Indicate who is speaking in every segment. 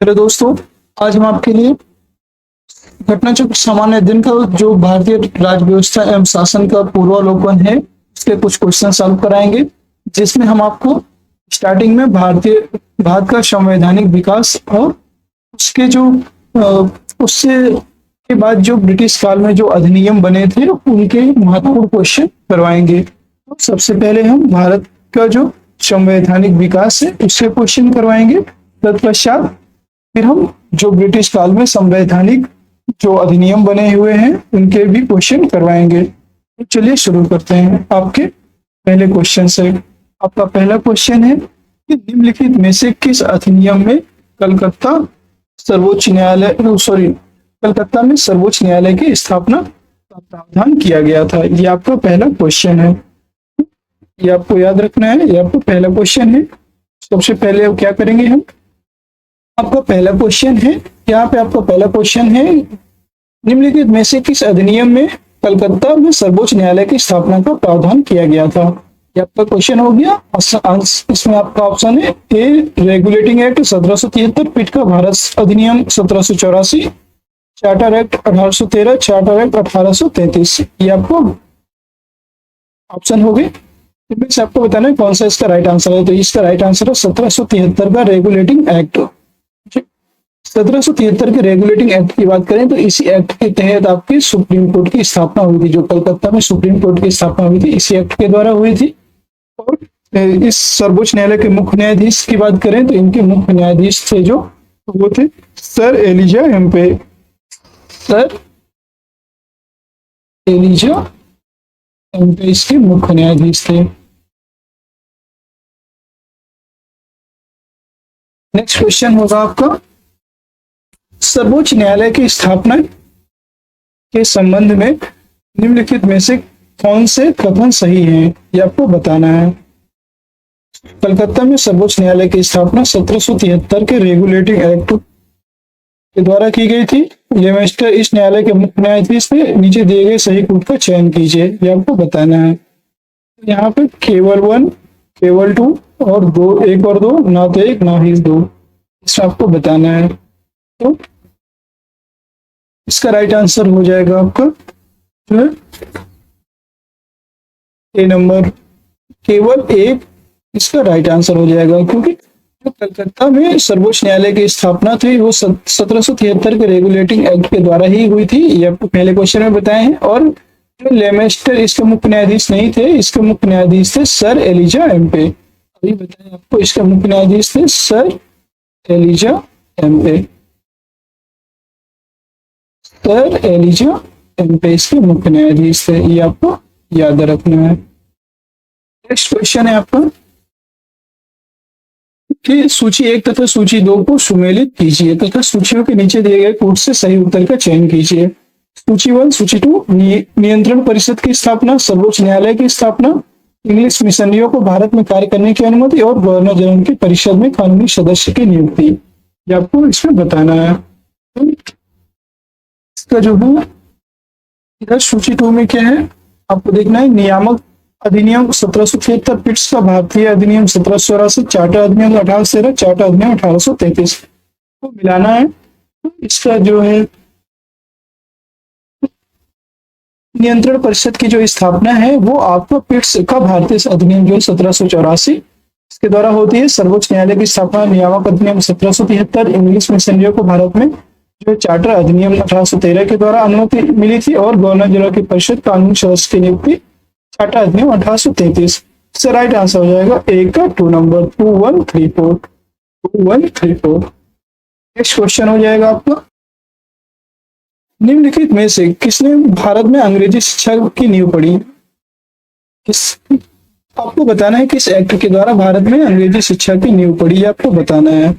Speaker 1: Hello दोस्तों, आज हम आपके लिए घटना चक्र सामान्य दिन का जो भारतीय राज्य व्यवस्था एवं शासन का पूर्वावलोकन है उसके कुछ क्वेश्चन सॉल्व कराएंगे, जिसमें हम आपको स्टार्टिंग में भारत का संवैधानिक विकास और उसके जो उससे के बाद जो ब्रिटिश काल में जो अधिनियम बने थे उनके महत्वपूर्ण क्वेश्चन करवाएंगे। तो सबसे पहले हम भारत का जो संवैधानिक विकास है उससे क्वेश्चन करवाएंगे। तत्पश्चात फिर हम जो ब्रिटिश काल में संवैधानिक जो अधिनियम बने हुए हैं उनके भी क्वेश्चन करवाएंगे। तो चलिए शुरू करते हैं आपके पहले क्वेश्चन से। आपका पहला क्वेश्चन है कि निम्नलिखित में से किस अधिनियम में कलकत्ता कलकत्ता में सर्वोच्च न्यायालय की स्थापना का प्रावधान किया गया था। ये आपका पहला क्वेश्चन है, ये आपको याद रखना है। ये आपका पहला क्वेश्चन है। सबसे पहले क्या करेंगे हम, आपका पहला क्वेश्चन है, यहाँ पे आपका पहला क्वेश्चन है निम्नलिखित में से किस अधिनियम में कलकत्ता में सर्वोच्च न्यायालय की स्थापना का प्रावधान किया गया था। ये आपका क्वेश्चन हो गया। इसमें आपका ऑप्शन है ए रेगुलेटिंग एक्ट 1773, पिट का भारत अधिनियम 1784, चार्टर एक्ट 1813, चार्टर एक्ट 1833। ये आपको ऑप्शन हो गए। इनमें से आपको बताना है कौन सा इसका राइट आंसर है। तो इसका राइट आंसर है 1773 का रेगुलेटिंग एक्ट। 1773 के रेगुलेटिंग एक्ट की बात करें तो इसी एक्ट के तहत आपकी सुप्रीम कोर्ट की स्थापना हुई थी। जो कलकत्ता में सुप्रीम कोर्ट की स्थापना हुई थी इसी एक्ट के द्वारा हुई थी। और इस सर्वोच्च न्यायालय के मुख्य न्यायाधीश की बात करें तो इनके मुख्य न्यायाधीश थे जो वो थे sir Elijah Impey. Sir Elijah Impey इसके मुख्य न्यायाधीश थे। नेक्स्ट क्वेश्चन होगा आपका, सर्वोच्च न्यायालय की स्थापना के संबंध में निम्नलिखित में से कौन से कथन सही हैं, ये आपको बताना है। कलकत्ता में सर्वोच्च न्यायालय की स्थापना 1773 के रेगुलेटिंग एक्ट के द्वारा की गई थी। ये मिस्टर इस न्यायालय के मुख्य न्यायाधीश थे। नीचे दिए गए सही कूट का चयन कीजिए, ये आपको बताना है। यहाँ पे केवल 1, केवल 2 और 2, 1 और 2, ना तो 1 ना ही 2, इसमें आपको बताना है। तो इसका राइट आंसर हो जाएगा आपका जो है ए नंबर, केवल 1 इसका राइट आंसर हो जाएगा। क्योंकि जो कलकत्ता में सर्वोच्च न्यायालय की स्थापना थी वो 1773 के रेगुलेटिंग एक्ट के द्वारा ही हुई थी। ये आपको पहले क्वेश्चन में बताए हैं। और जो लेमेस्टर इसके मुख्य न्यायाधीश नहीं थे, इसके मुख्य न्यायाधीश थे सर एलिजा एम्पे। अभी बताएं आपको, इसके मुख्य न्यायाधीश थे sir Elijah Impey. Sir Elijah Impey इसके मुख्य न्यायाधीश थे, ये आपको याद रखना है। नेक्स्ट क्वेश्चन है आपका कि सूची 1 तथा सूची 2 को सुमेलित कीजिए तथा सूचियों के नीचे दिए गए कूट से सही उत्तर का चयन कीजिए। सूची 1, सूची 2, नियंत्रण परिषद की स्थापना, सर्वोच्च न्यायालय की स्थापना, इंग्लिश मिशनरियों को भारत में कार्य करने की अनुमति और गवर्नर जनरल की परिषद में कानूनी सदस्य की नियुक्ति। ये आपको इसमें बताना है। तो इसका जो है इधर सूची 2 में क्या है आपको देखना है, नियामक अधिनियम 1773, पिट्स का भारतीय अधिनियम 1784, चार्टर अधिनियम 1813, चार्टर अधिनियम 1833 को मिलाना है। तो इसका जो है नियंत्रण परिषद की जो स्थापना है वो आपको पिट्स का भारतीय अधिनियम जो 1784 इसके द्वारा होती है। सर्वोच्च न्यायालय की स्थापना नियामक अधिनियम 1773, इंग्लिश मिशनरियों को भारत में जो चार्टर अधिनियम 1813 के द्वारा अनुमति मिली थी और गवर्नर जनरल की परिषद कानूनी सदस्य की नियुक्ति चार्टर अधिनियम 1833। इसका राइट आंसर हो जाएगा ए का 2 नंबर 2134। 2134। नेक्स्ट क्वेश्चन हो जाएगा आपका, निम्नलिखित में से किसने भारत में अंग्रेजी शिक्षा की नींव पड़ी। आपको बताना है किस एक्ट के द्वारा भारत में अंग्रेजी शिक्षा की नींव पड़ी, आपको बताना है।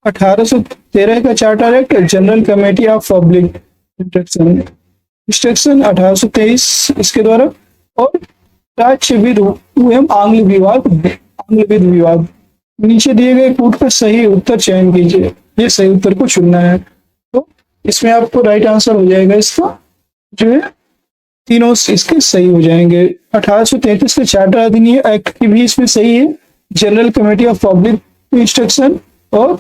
Speaker 1: 1813 का charter act, general committee of public instruction 1823 इसके द्वारा, और राज्यविद एवं आंग्ल विवाद। नीचे दिए गए कूट का सही उत्तर चयन कीजिए, ये सही उत्तर को चुनना है। तो इसमें आपको राइट आंसर हो जाएगा इसका जो है तीनों इसके सही हो जाएंगे। 1833 के चार्टर अधिनियम एक्ट की भी इसमें सही है, general committee of public instruction और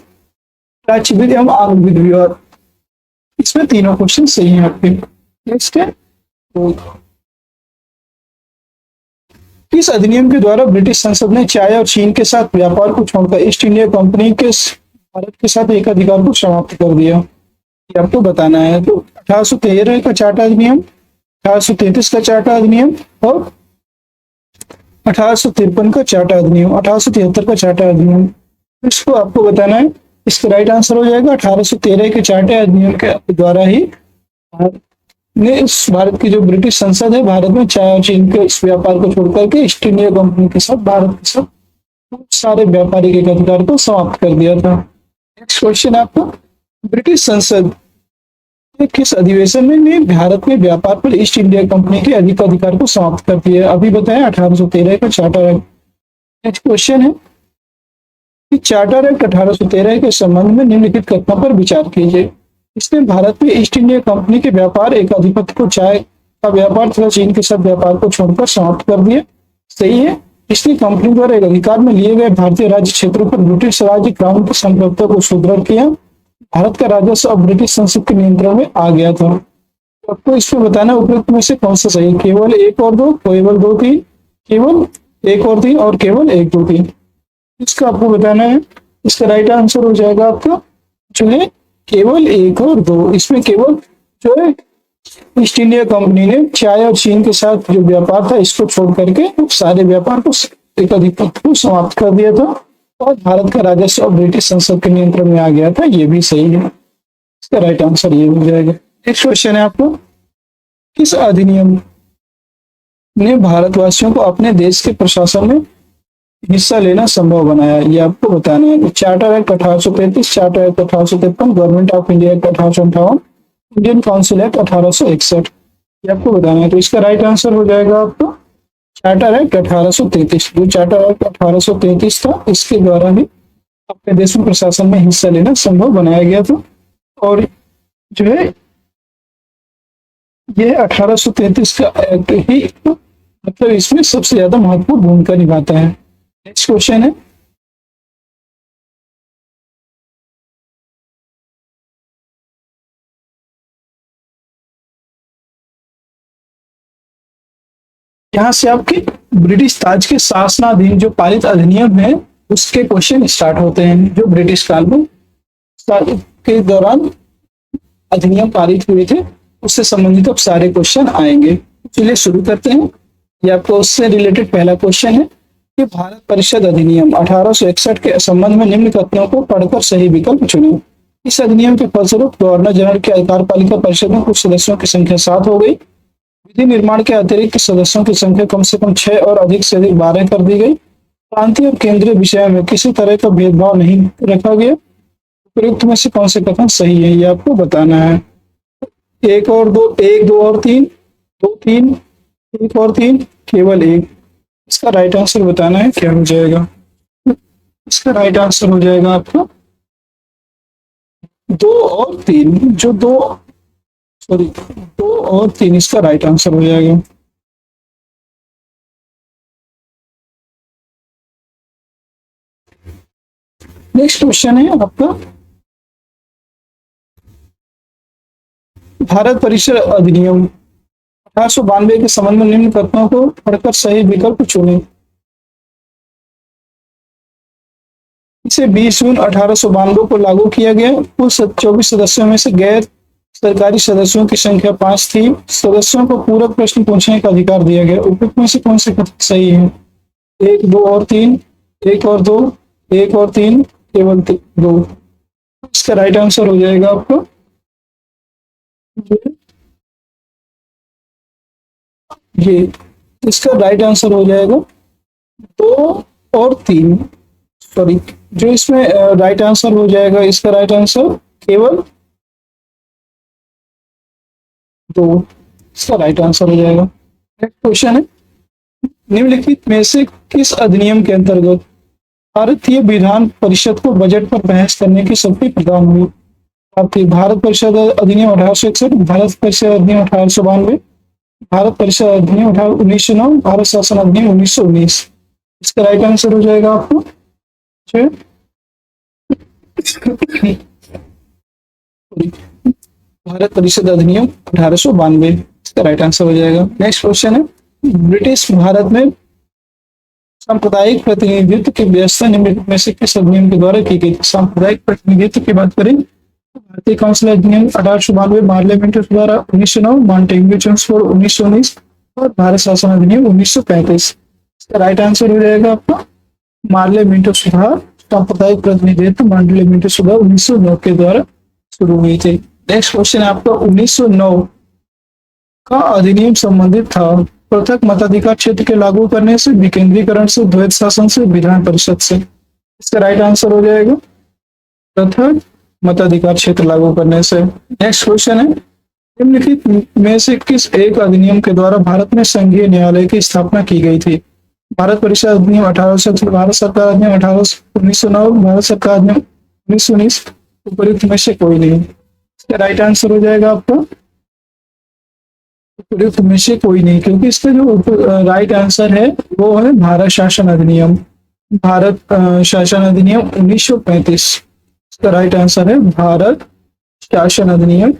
Speaker 1: राज्य विधि एवं आंग विधि विवाद। इसमें तीनों क्वेश्चन सही हैं आपके। नेक्स्ट है, तो किस अधिनियम के द्वारा ब्रिटिश संसद ने चाय और चीन के साथ व्यापार को छोड़कर ईस्ट इंडिया कंपनी के भारत के साथ एक अधिकार को समाप्त कर दिया, ये आपको बताना है। तो 1813 का चार्टर अधिनियम, 1833 का चार्टर अधिनियम और 1853 का चार्टर अधिनियम, 1873 का चार्टर अधिनियम, इसको आपको बताना है। इसका राइट आंसर हो जाएगा 1813 के चार्टर अधिनियम के द्वारा ही ने इस भारत की जो ब्रिटिश संसद है, भारत में चाय और चीन के इस व्यापार को छोड़कर के ईस्ट इंडिया कंपनी के साथ भारत के साथ सारे व्यापारिक एक अधिकार को समाप्त कर दिया था। नेक्स्ट क्वेश्चन आपको, ब्रिटिश संसद के किस अधिवेशन ने भारत में व्यापार पर ईस्ट इंडिया कंपनी के अधिकार को समाप्त कर दिया? अभी बताया 1813 का चार्टर एक्ट। नेक्स्ट क्वेश्चन है कि चार्टर एक्ट 1813 के संबंध में निम्नलिखित कथनों पर विचार कीजिए। इसने भारत में ईस्ट इंडिया कंपनी के व्यापार एक आधिपत्य को चाय का व्यापार तथा चीन के साथ व्यापार को छोड़कर समाप्त कर दिया। सही है। इसने कंपनी द्वारा एक अधिकार में लिए गए भारतीय राज्य क्षेत्रों पर ब्रिटिश राज्य क्राउन की संप्रभुता को सुदृढ़ किया। भारत का राजस्व अब ब्रिटिश संसद के नियंत्रण में आ गया था। आपको इसमें बताना उपयुक्त में से कौन सा सही? केवल एक और दो, केवल दो तीन, केवल एक और तीन और केवल एक दो तीन, इसका आपको बताना है। इसका राइट आंसर हो जाएगा आपका जो है केवल एक और दो। इसमें केवल जो है ईस्ट इंडिया कंपनी ने चाय और चीन के साथ जो व्यापार था इसको छोड़ करके सारे व्यापार को एक अधिपत्य को समाप्त कर दिया था और भारत का राजस्व ब्रिटिश संसद के नियंत्रण में आ गया था। ये भी सही है। इसका राइट आंसर ये हो जाएगा। नेक्स्ट क्वेश्चन है आपको, किस अधिनियम ने भारतवासियों को अपने देश के प्रशासन में हिस्सा लेना संभव बनाया? ये आपको बताना है। Charter act 1833, charter act 1853, government of India act 1858, Indian council act 1861, ये आपको बताना है। तो इसका राइट आंसर हो जाएगा आपको चार्टर एक्ट 1833। जो चार्टर एक्ट 1833 था इसके द्वारा ही अपने देश में प्रशासन में हिस्सा लेना संभव बनाया गया था। और जो है ये 1833 का एक्ट ही मतलब इसमें सबसे ज्यादा महत्वपूर्ण भूमिका निभाता है। नेक्स्ट क्वेश्चन है, यहाँ से आपके ब्रिटिश ताज के शासनाधीन जो पारित अधिनियम है उसके क्वेश्चन स्टार्ट होते हैं। जो ब्रिटिश काल में के दौरान अधिनियम पारित हुए थे उससे संबंधित अब सारे क्वेश्चन आएंगे। चलिए शुरू करते हैं। ये आपको उससे रिलेटेड पहला क्वेश्चन है कि भारत परिषद अधिनियम 1861 के संबंध में निम्न कथनों को पढ़कर सही विकल्प चुनें। इस अधिनियम के फलस्वरूप गवर्नर जनरल की कार्यपालिका परिषद में कुछ सदस्यों की संख्या 7 हो गई। विधि निर्माण के अतिरिक्त सदस्यों की संख्या कम से कम 6 और अधिक से अधिक 12 कर दी गई। प्रांतीय और केंद्रीय विषय में किसी तरह का भेदभाव नहीं रखा गया। उपयुक्त में से कौन से कथन सही है ये आपको बताना है। एक और दो, एक दो और तीन, दो तीन, एक और तीन, केवल एक, इसका राइट आंसर बताना है क्या हो जाएगा। इसका राइट आंसर हो जाएगा आपका दो और तीन। जो दो सॉरी दो और तीन, इसका राइट आंसर हो जाएगा। नेक्स्ट क्वेश्चन है आपका, भारत परिषद अधिनियम 1892 के संबंध में निम्न कथनों को पढ़कर सही विकल्प चुनें। इसे 20 जून 1892 को लागू किया गया। कुल 24 सदस्यों में से गैर सरकारी सदस्यों की संख्या 5 थी। सदस्यों को पूरक प्रश्न पूछने का अधिकार दिया गया। उपयुक्त में से कौन से कथन सही है? एक, दो और तीन, एक और दो, एक और तीन, केवल दो, इसका राइट आंसर हो जाएगा आपको ये। इसका राइट आंसर हो जाएगा दो और तीन। सॉरी, जो इसमें राइट आंसर हो जाएगा, इसका राइट आंसर केवल दो, इसका राइट आंसर हो जाएगा। नेक्स्ट क्वेश्चन है, निम्नलिखित में से किस अधिनियम के अंतर्गत भारतीय विधान परिषद को बजट पर बहस करने की शक्ति प्रदान हुई? भारत परिषद अधिनियम 1861, भारत परिषद अधिनियम 1892, भारत परिषद अधिनियम 1909, भारत शासन अधिनियम 1919, इसका राइट आंसर हो जाएगा आपको भारत परिषद अधिनियम 1892, इसका राइट आंसर हो जाएगा। नेक्स्ट क्वेश्चन है, ब्रिटिश भारत में सांप्रदायिक प्रतिनिधित्व की व्यवस्था निम्नलिखित में से किस अधिनियम के द्वारा की गई? सांप्रदायिक प्रतिनिधित्व की बात करें, भारतीय काउंसिल अधिनियम 1892, मार्लियामेंट सुधार 1909, मॉन्टेग्यू चेम्सफोर्ड 1919 और भारत शासन अधिनियम 1935। इसका राइट आंसर हो जाएगा आपका मार्लियामेंट सुधार, सांप्रदायिक प्रतिनिधित्व मार्लियामेंट सुधार 1909 के द्वारा शुरू हुई थी। नेक्स्ट क्वेश्चन है आपका, 1909 का अधिनियम संबंधित था पृथक मताधिकार क्षेत्र के लागू करने से, विकेंद्रीकरण से, द्वैत शासन से, विधान परिषद से। इसका राइट आंसर हो जाएगा पृथक मताधिकार क्षेत्र लागू करने से। नेक्स्ट क्वेश्चन है, निम्नलिखित में से किस एक अधिनियम के द्वारा भारत में संघीय न्यायालय की स्थापना की गई थी? भारत परिषद अधिनियम 1800, भारत सरकार अधिनियम 1909, भारत सरकार अधिनियम 1919, उपयुक्त में से कोई नहीं। इसका राइट आंसर हो जाएगा आपका उपयुक्त में से कोई नहीं, क्योंकि इसका जो राइट आंसर है वो है भारत शासन अधिनियम, भारत शासन अधिनियम 1935। इसका राइट आंसर है भारत शासन अधिनियम,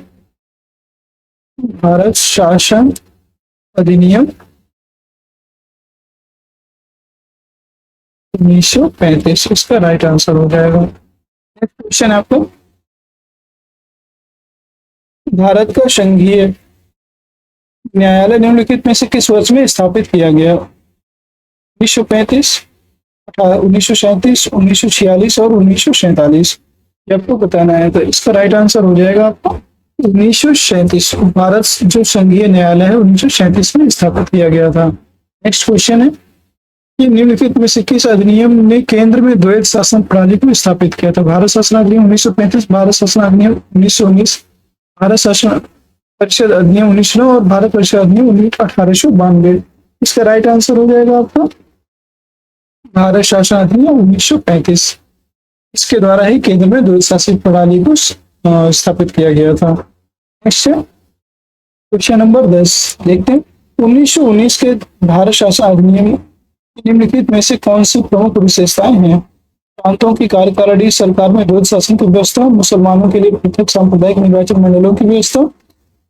Speaker 1: भारत शासन अधिनियम 1935। इसका राइट आंसर हो जाएगा। नेक्स्ट क्वेश्चन है आपको, भारत का संघीय न्यायालय निम्नलिखित में से किस वर्ष में स्थापित किया गया? 1935, 1937, 1946 और 1947। ये आपको बताना है, तो इसका राइट आंसर हो जाएगा आपको 1937। भारत जो संघीय न्यायालय है 1937 में स्थापित किया गया था। नेक्स्ट क्वेश्चन है कि निम्नलिखित में से किस अधिनियम ने केंद्र में द्वैत शासन प्रणाली को स्थापित किया था? भारत शासन अधिनियम 1935, भारत शासन अधिनियम 1919, भारत शासन परिषद अधिनियम 1909 और भारत परिषद अधिनियम 1892। इसका राइट आंसर हो जाएगा आपका भारत शासन अधिनियम 1935। इसके द्वारा ही केंद्र में द्वैत शासन प्रणाली को स्थापित किया गया था। नेक्स्ट क्वेश्चन नंबर 10 देखते हैं, 1919 के भारत शासन अधिनियम निम्नलिखित में से कौन सी प्रमुख विशेषताएं हैं? प्रांतों की कार्यकारिणी, सरकार में द्वैत शासन की व्यवस्था, मुसलमानों के लिए पृथक सांप्रदायिक निर्वाचन मंडलों की व्यवस्था,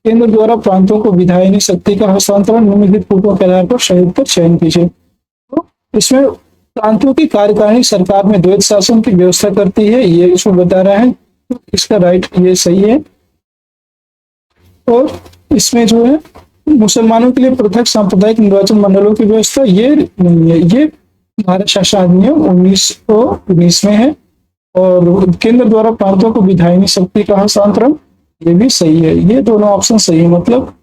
Speaker 1: केंद्र द्वारा प्रांतों को विधायनी शक्ति का हस्तांतरण, निम्नलिखित पूर्वों के आधार पर संयुक्त कर चयन कीजिए। तो इसमें प्रांतों की कार्यकारिणी सरकार में द्वैत शासन की व्यवस्था करती है, ये इसमें बता रहा है, तो इसका राइट ये सही है। और इसमें जो है मुसलमानों के लिए पृथक सांप्रदायिक निर्वाचन मंडलों की व्यवस्था, ये नहीं है, ये भारत शासन अधिनियम 1919 में है। और केंद्र द्वारा प्रांतों को विधायनी शक्ति का हस्तांतरण, ये भी सही है। ये दोनों ऑप्शन सही है, मतलब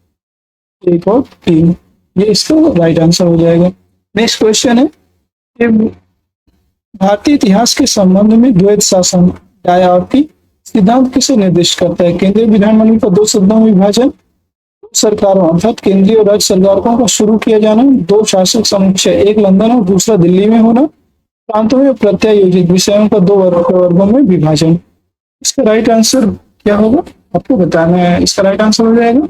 Speaker 1: 1 और 3, ये इसका राइट आंसर हो जाएगा। नेक्स्ट क्वेश्चन है कि भारतीय इतिहास के संबंध में द्वैत शासन डायआर्की सिद्धांत किसे निर्दिष्ट करता है? केंद्रीय विधानमंडल का 2 सदनों में विभाजन, सरकारों अर्थात केंद्रीय और राज्य सरकारों का शुरू किया जाना, 2 शासक समुच्चय, एक लंदन और दूसरा दिल्ली में होना, प्रांतों में प्रत्यायोजित विषयों का 2 वर्गों में विभाजन। इसका राइट आंसर क्या होगा आपको बताना है। इसका राइट आंसर हो जाएगा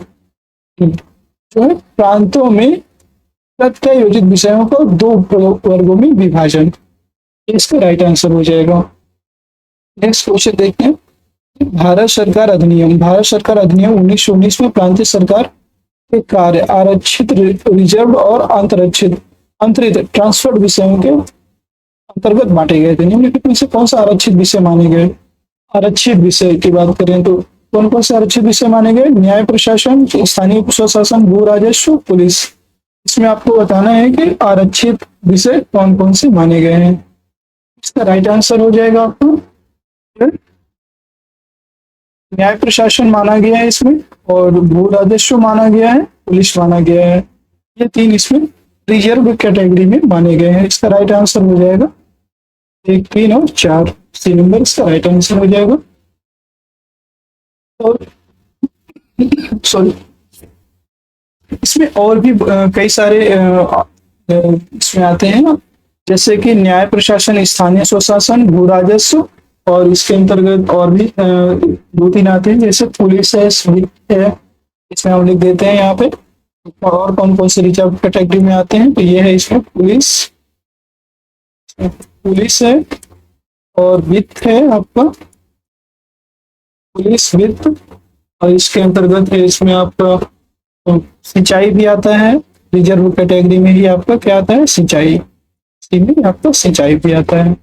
Speaker 1: जो है प्रांतों में प्रत्यायोजित विषयों का 2 वर्गों में विभाजन, इसका राइट आंसर हो जाएगा। नेक्स्ट क्वेश्चन देखते हैं, भारत सरकार अधिनियम, भारत सरकार अधिनियम 1919 में प्रांतीय सरकार के कार्य आरक्षित, रिजर्व और अंतरित ट्रांसफर्ड विषयों के अंतर्गत बांटे गए थे। निम्नलिखित में से कौन सा आरक्षित विषय माने गए? आरक्षित विषय की बात करें तो कौन कौन से आरक्षित विषय माने गए? न्याय प्रशासन, स्थानीय स्वशासन, भू राजस्व, पुलिस। इसमें आपको बताना है कि आरक्षित विषय कौन कौन से माने गए हैं। इसका राइट आंसर हो जाएगा आपको न्याय प्रशासन माना गया है इसमें, और भू राजस्व माना गया है, पुलिस माना गया है। ये 3 इसमें रिजर्व कैटेगरी में माने गए हैं। इसका राइट आंसर हो जाएगा 1, 3 और 4, 3 नंबर इसका राइट आंसर हो जाएगा। और सॉरी, इसमें और भी कई सारे इसमें आते हैं ना, जैसे कि न्याय प्रशासन, स्थानीय स्वशासन, भू राजस्व, और इसके अंतर्गत और भी 2-3 आते हैं, जैसे पुलिस है, इसमें हम लिख देते हैं यहाँ पे। और कौन कौन से रिजर्व कैटेगरी में आते हैं, तो ये है इसमें पुलिस है, और वित्त है आपका, पुलिस, वित्त, और इसके अंतर्गत है इसमें आपका सिंचाई भी आता है। रिजर्व कैटेगरी में ही आपका क्या आता है, सिंचाई, इसी में आपका सिंचाई भी आता है।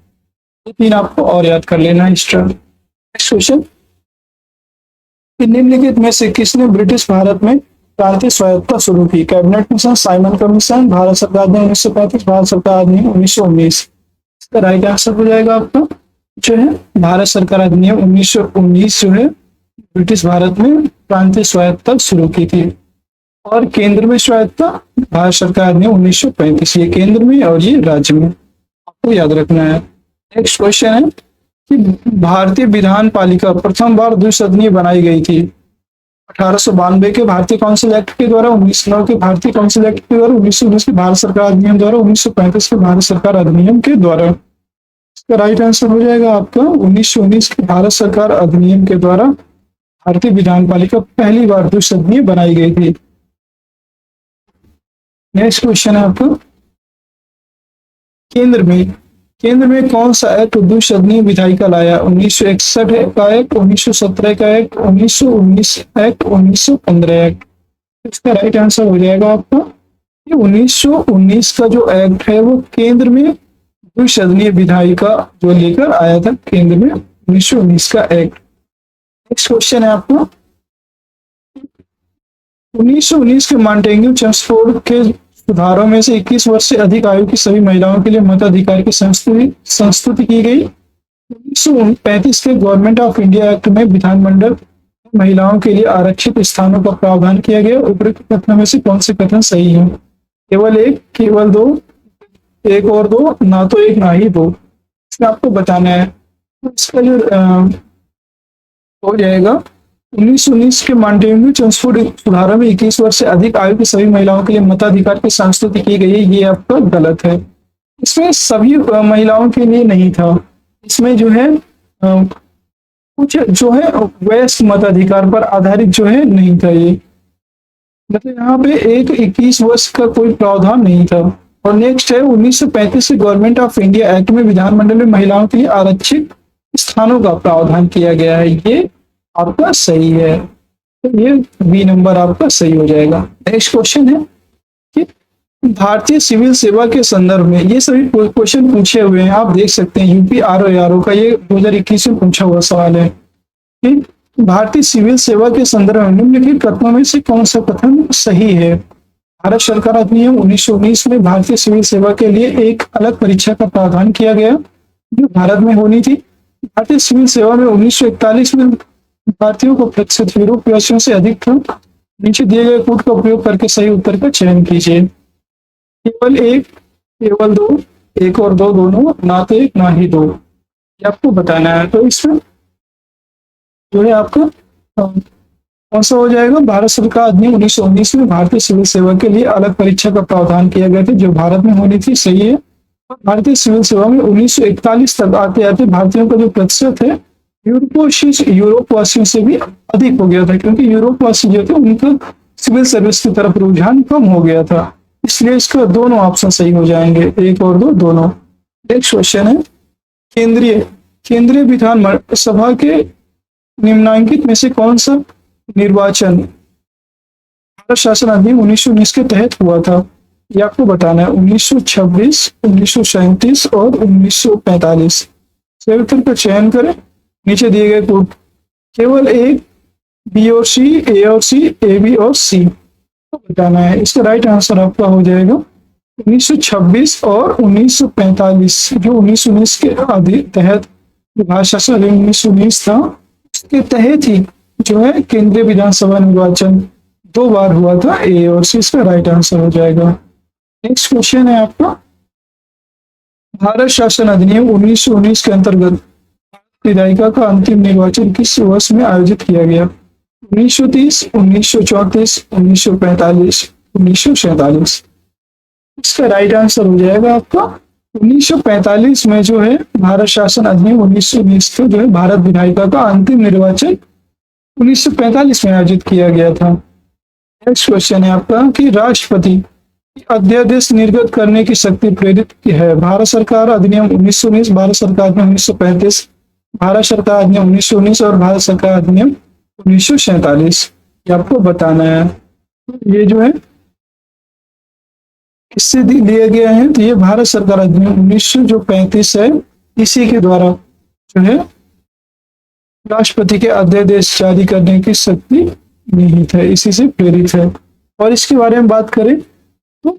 Speaker 1: तीन आपको और याद कर लेना एक्स्ट्रा। नेक्स्ट क्वेश्चन, निम्नलिखित में से किसने ब्रिटिश भारत में प्रांतीय स्वायत्तता शुरू की? Cabinet mission, Simon commission, Bharat सरकार ने 1935, भारत सरकार अधिनियम 1919। इसका राइट आंसर हो जाएगा आपका जो है भारत सरकार अधिनियम 1919 जो है ब्रिटिश भारत में प्रांतीय स्वायत्तता शुरू की थी। और केंद्र में स्वायत्तता भारत सरकार ने 1935, ये केंद्र में और ये राज्य में, आपको याद रखना है। नेक्स्ट क्वेश्चन है कि भारतीय विधान पालिका प्रथम बार द्विसदनीय बनाई गई थी। 1892 के भारतीय काउंसिल एक्ट के द्वारा, 1909 के भारतीय काउंसिल एक्ट के द्वारा, 1919 के भारत सरकार अधिनियम द्वारा, 1935 के भारत सरकार अधिनियम के द्वारा। इसका राइट आंसर हो जाएगा आपका 1919 के भारत सरकार अधिनियम के द्वारा भारतीय विधान पालिका पहली बार द्विसदनीय बनाई गई थी। नेक्स्ट क्वेश्चन है आपका, केंद्र में कौन सा एक्ट द्विसदनीय विधायिका लाया? 1961 का एक्ट, 1917 का एक्ट, 1919 एक्ट, 1915 एक्ट। इसका राइट आंसर हो जाएगा आपका 1919 का जो एक्ट है वो केंद्र में द्विसदनीय विधायिका जो लेकर आया था, केंद्र में 1919 का एक्ट। नेक्स्ट क्वेश्चन है आपको, 1919 के मॉन्टेग्यू चेम्सफोर्ड के सुधारों में से 21 वर्ष से अधिक आयु की सभी महिलाओं के लिए मताधिकार की संस्तुति की गई। 1935 के गवर्नमेंट ऑफ इंडिया एक्ट में विधानमंडल महिलाओं के लिए आरक्षित स्थानों का प्रावधान किया गया। उपरोक्त कथनों में से कौन से कथन सही है? केवल एक, केवल दो, एक और दो, ना तो एक ना ही दो। इसमें आपको बताना है। इसका जो हो जाएगा 1919 के मॉन्टेग्यू चेम्सफोर्ड सुधारों में 21 वर्ष से अधिक आयु की सभी महिलाओं के लिए मताधिकार की संस्तुति की गई है, ये आपका गलत है। इसमें सभी महिलाओं के लिए नहीं था, इसमें जो है कुछ जो है वयस्क मताधिकार पर आधारित जो है नहीं था ये, मतलब यहाँ पे एक 21 वर्ष का कोई प्रावधान नहीं था। और नेक्स्ट है 1935 के गवर्नमेंट ऑफ इंडिया एक्ट में विधानमंडल में महिलाओं के लिए आरक्षित स्थानों का प्रावधान किया गया है, ये आपका सही है, तो ये बी नंबर आपका सही हो जाएगा। नेक्स्ट क्वेश्चन है कि भारतीय सिविल सेवा के संदर्भ में, ये सभी क्वेश्चन पूछे हुए हैं, आप देख सकते हैं यूपी आरओ का ये 2021 में पूछा हुआ सवाल है कि भारतीय सिविल सेवा के संदर्भ में निम्नलिखित कथनों में से कौन सा कथन सही है? भारत सरकार अधिनियम 1919 में भारतीय सिविल सेवा के लिए एक अलग परीक्षा का प्रावधान किया गया जो भारत में होनी थी। भारतीय सिविल सेवा में 1941 में भारतीयों को प्रतिशत यूरोपवासियों से अधिक था। नीचे दिए गए कोड का उपयोग करके सही उत्तर का चयन कीजिए। केवल एक, केवल दो, एक और दो, दोनों, ना तो एक ना ही दो, ये आपको बताना है। तो इसमें जो है आपका कौन सा हो जाएगा? भारत सरकार अधिनियम 1919 में भारतीय सिविल सेवा के लिए अलग परीक्षा का प्रावधान किया गया था जो भारत में होनी थी, सही है। भारतीय सिविल सेवा में 1941 तक आते आते भारतीयों का जो प्रतिशत है यूरोपवासियों से भी अधिक हो गया था, क्योंकि यूरोपवासी जो थे उनका सिविल सर्विस की तरफ रुझान कम हो गया था, इसलिए इसका दोनों ऑप्शन सही हो जाएंगे, एक और दो, दोनों। नेक्स्ट क्वेश्चन है केंद्रीय विधान सभा के निम्नांकित में से कौन सा निर्वाचन भारत शासन अधिनियम 1919 के तहत हुआ था? ये आपको बताना है। 1926, 1937 और 1945। सही उत्तर का चयन करें। नीचे दिए गए कोड केवल एक, बी और सी, ए और सी, ए बी और सी बताना है। इसका राइट आंसर आपका हो जाएगा 1926 और 1945। जो 1919 के तहत भारत शासन अधिनियम 1919 था, उसके तहत ही जो है केंद्रीय विधानसभा निर्वाचन 2 बार हुआ था, ए और सी। इसका राइट आंसर हो जाएगा। नेक्स्ट क्वेश्चन है आपका, भारत शासन अधिनियम 1919 के अंतर्गत विधायिका का अंतिम निर्वाचन किस वर्ष में आयोजित किया गया? 1930, 1934, 1945, 1947। इसका राइट आंसर हो जाएगा आपका 1945 में जो है भारत शासन अधिनियम 1919 का जो है भारत विधायिका का अंतिम निर्वाचन 1945 में आयोजित किया गया था। नेक्स्ट क्वेश्चन है आपका कि राष्ट्रपति अध्यादेश निर्गत करने की शक्ति प्रेरित है? भारत सरकार अधिनियम 1919, भारत सरकार में 1935, भारत सरकार अधिनियम 1919 और भारत सरकार अधिनियम 1947, ये आपको बताना है। ये जो है किससे लिए गए हैं, तो ये भारत सरकार अधिनियम 1935 है, इसी के द्वारा जो है राष्ट्रपति के अध्यादेश जारी करने की शक्ति निहित है, इसी से प्रेरित है। और इसके बारे में बात करें तो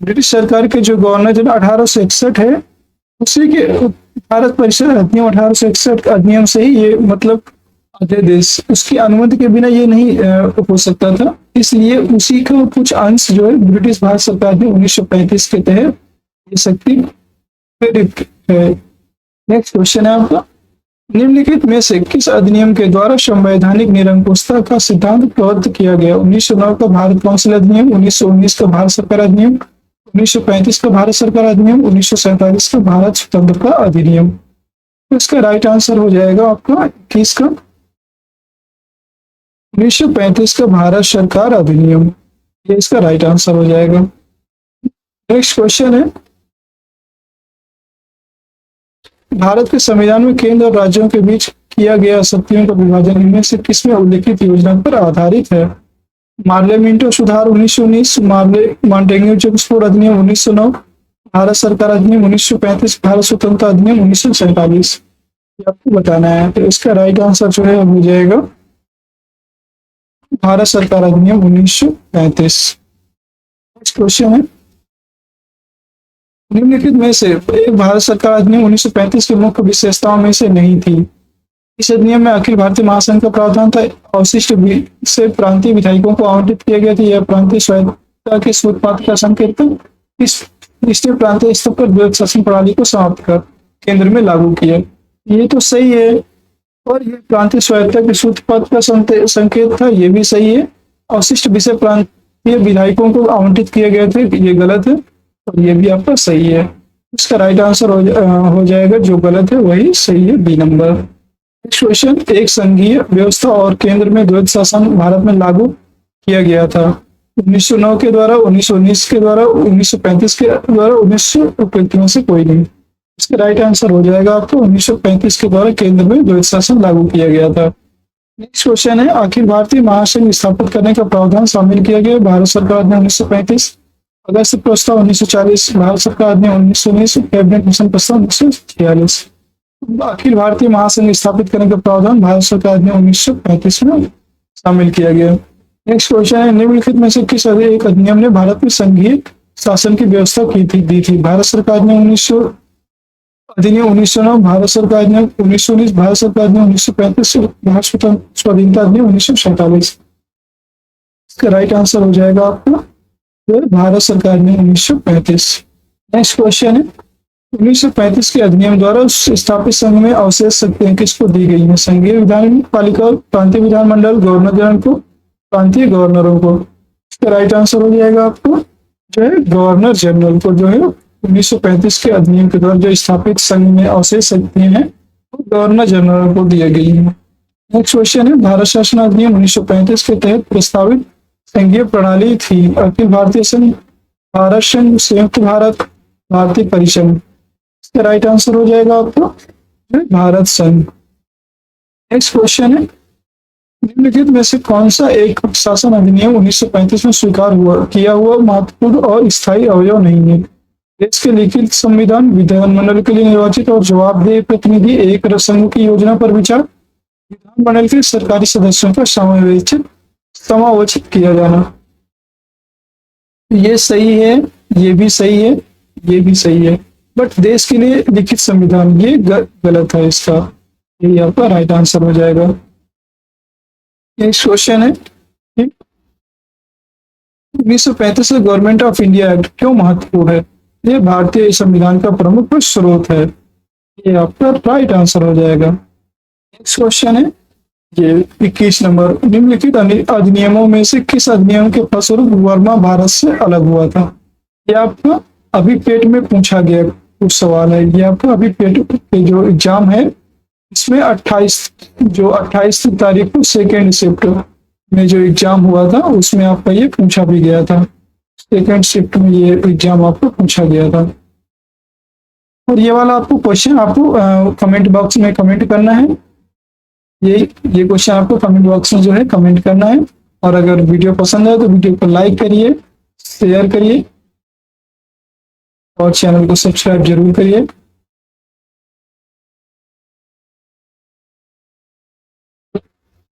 Speaker 1: ब्रिटिश सरकार के जो गवर्नर जनरल 1861 है, उसी के भारत परिषद अधिनियम 1861 अधिनियम से ही ये मतलब अध्यादेश, उसकी अनुमति के बिना ये नहीं हो सकता था, इसलिए उसी का कुछ अंश जो है ब्रिटिश भारत सरकार ने 1935 के तहत ये शक्ति प्रेरित है। नेक्स्ट क्वेश्चन है आपका, निम्नलिखित में से किस अधिनियम के द्वारा संवैधानिक निरंकुशता का सिद्धांत प्रबद्ध किया गया? 1909 का भारत काउंसिल अधिनियम, 1919 का भारत सरकार अधिनियम, 1935 का भारत सरकार अधिनियम, 1947 का भारत स्वतंत्रता अधिनियम। तो इसका राइट आंसर हो जाएगा आपका किसका? 1935 का भारत सरकार अधिनियम, ये इसका राइट आंसर हो जाएगा। नेक्स्ट क्वेश्चन है, भारत के संविधान में केंद्र और राज्यों के बीच किया गया शक्तियों का विभाजन इनमें से किसमें उल्लिखित योजना पर आधारित है? मार्ले मिंटो सुधार 1919, मार्ले मॉन्टेग्यू चेम्सफोर्ड अधिनियम 1909, भारत सरकार अधिनियम 1935, भारत स्वतंत्रता अधिनियम 1947, ये आपको बताना है। तो इसका राइट आंसर जो है हो जाएगा भारत सरकार अधिनियम 1935। नेक्स्ट क्वेश्चन है, निम्नलिखित में से एक भारत सरकार अधिनियम 1935 की मुख्य विशेषताओं में से नहीं थी? इस अधिनियम में अखिल भारतीय महासंघ का प्रावधान था, अवशिष्ट से प्रांतीय विधायकों को आवंटित किया गया था, यह प्रांतीय स्वायत्तता के सूत्रपात का संकेत था। इसने प्रांतीय स्तर पर द्वैध शासन प्रणाली को समाप्त कर केंद्र में लागू किया, ये तो सही है। और ये प्रांतीय स्वायत्तता के सूत्रपात का संकेत था, ये भी सही है। अवशिष्ट विषय प्रांतीय विधायकों को आवंटित किए गए थे, ये गलत है, और ये भी आपका सही है। इसका राइट आंसर हो जाएगा, जो गलत है वही सही है, बी नंबर। नेक्स्ट क्वेश्चन, एक संघीय व्यवस्था और केंद्र में द्वैध शासन भारत में लागू किया गया था 1909 के द्वारा, 1919 के द्वारा, 1935 के द्वारा, 1935 में से कोई नहीं। इसका राइट आंसर हो जाएगा आपको 1935 के द्वारा केंद्र में द्वैध शासन लागू किया गया था। नेक्स्ट क्वेश्चन है, अखिल भारतीय महासंघ स्थापित करने का प्रावधान शामिल किया गया भारत सरकार ने 1935, अगस्त प्रस्ताव 1940, भारत सरकार अधिनियम 1919, कैबिनेट मिशन प्रस्ताव 1946। अखिल भारतीय महासंघ स्थापित करने का प्रावधान भारत सरकार अधिनियम 1935 में शामिल किया गया। नेक्स्ट क्वेश्चन है, निम्नलिखित में से किस एक अधिनियम ने भारत में संघीय शासन की व्यवस्था दी थी? भारत सरकार अधिनियम 1909, भारत सरकार अधिनियम 1919, भारत सरकार अधिनियम 1935, भारत स्वतंत्रता अधिनियम 1947। इसका राइट आंसर हो जाएगा आपका भारत सरकार ने 1935। नेक्स्ट क्वेश्चन है, 1935 के अधिनियम द्वारा स्थापित संघ में अवशेष शक्तियां किसको दी गई हैं? संघीय विधान पालिका, प्रांतीय विधानमंडल, गवर्नर जनरल को, प्रांतीय गवर्नरों को। इसका राइट आंसर हो जाएगा आपको जो है गवर्नर जनरल को, जो है 1935 के अधिनियम के द्वारा जो स्थापित संघ में अवशेष शक्तियां हैं वो गवर्नर जनरल को दी गई है। नेक्स्ट क्वेश्चन है, भारत शासन अधिनियम 1935 के तहत प्रस्तावित संघीय प्रणाली थी अखिल भारतीय संघ, भारत संघ, संयुक्त भारत, भारतीय परिसंघ। इसका राइट आंसर हो जाएगा आपको भारत संघ। नेक्स्ट क्वेश्चन है, निम्नलिखित में से कौन सा एक शासन अधिनियम 1935 में स्वीकार किया हुआ महत्वपूर्ण और स्थायी अवयव नहीं है? देश के लिखित संविधान, विधानमंडल के लिए निर्वाचित और जवाबदेह प्रतिनिधि, एक संघ की योजना पर विचार, विधानमंडल के सरकारी सदस्यों का समावेशित किया जाना। ये सही है, ये भी सही है, ये भी सही है, बट देश के लिए लिखित संविधान ये गलत है, इसका यही आपका राइट आंसर हो जाएगा। नेक्स्ट क्वेश्चन है, 1935 से गवर्नमेंट ऑफ इंडिया एक्ट क्यों महत्वपूर्ण है? ये भारतीय संविधान का प्रमुख स्रोत है, ये आपका राइट आंसर हो जाएगा। नेक्स्ट क्वेश्चन है, ये 21 नंबर, निम्नलिखित अधिनियमों में से किस अधिनियम के फलस्वरूप वर्मा भारत से अलग हुआ था? ये आपका अभी पेट में पूछा गया कुछ सवाल है, ये आपका अभी पेट पे जो एग्जाम है इसमें 28 तारीख को सेकेंड शिफ्ट में जो एग्जाम हुआ था उसमें आपका ये पूछा भी गया था, सेकेंड शिफ्ट में ये एग्जाम आपको पूछा गया था। और ये वाला आपको क्वेश्चन आपको कमेंट बॉक्स में कमेंट करना है। ये क्वेश्चन आपको कमेंट बॉक्स में जो है कमेंट करना है। और अगर वीडियो पसंद है तो वीडियो को लाइक करिए, शेयर करिए और चैनल को सब्सक्राइब जरूर करिए।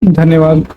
Speaker 1: धन्यवाद।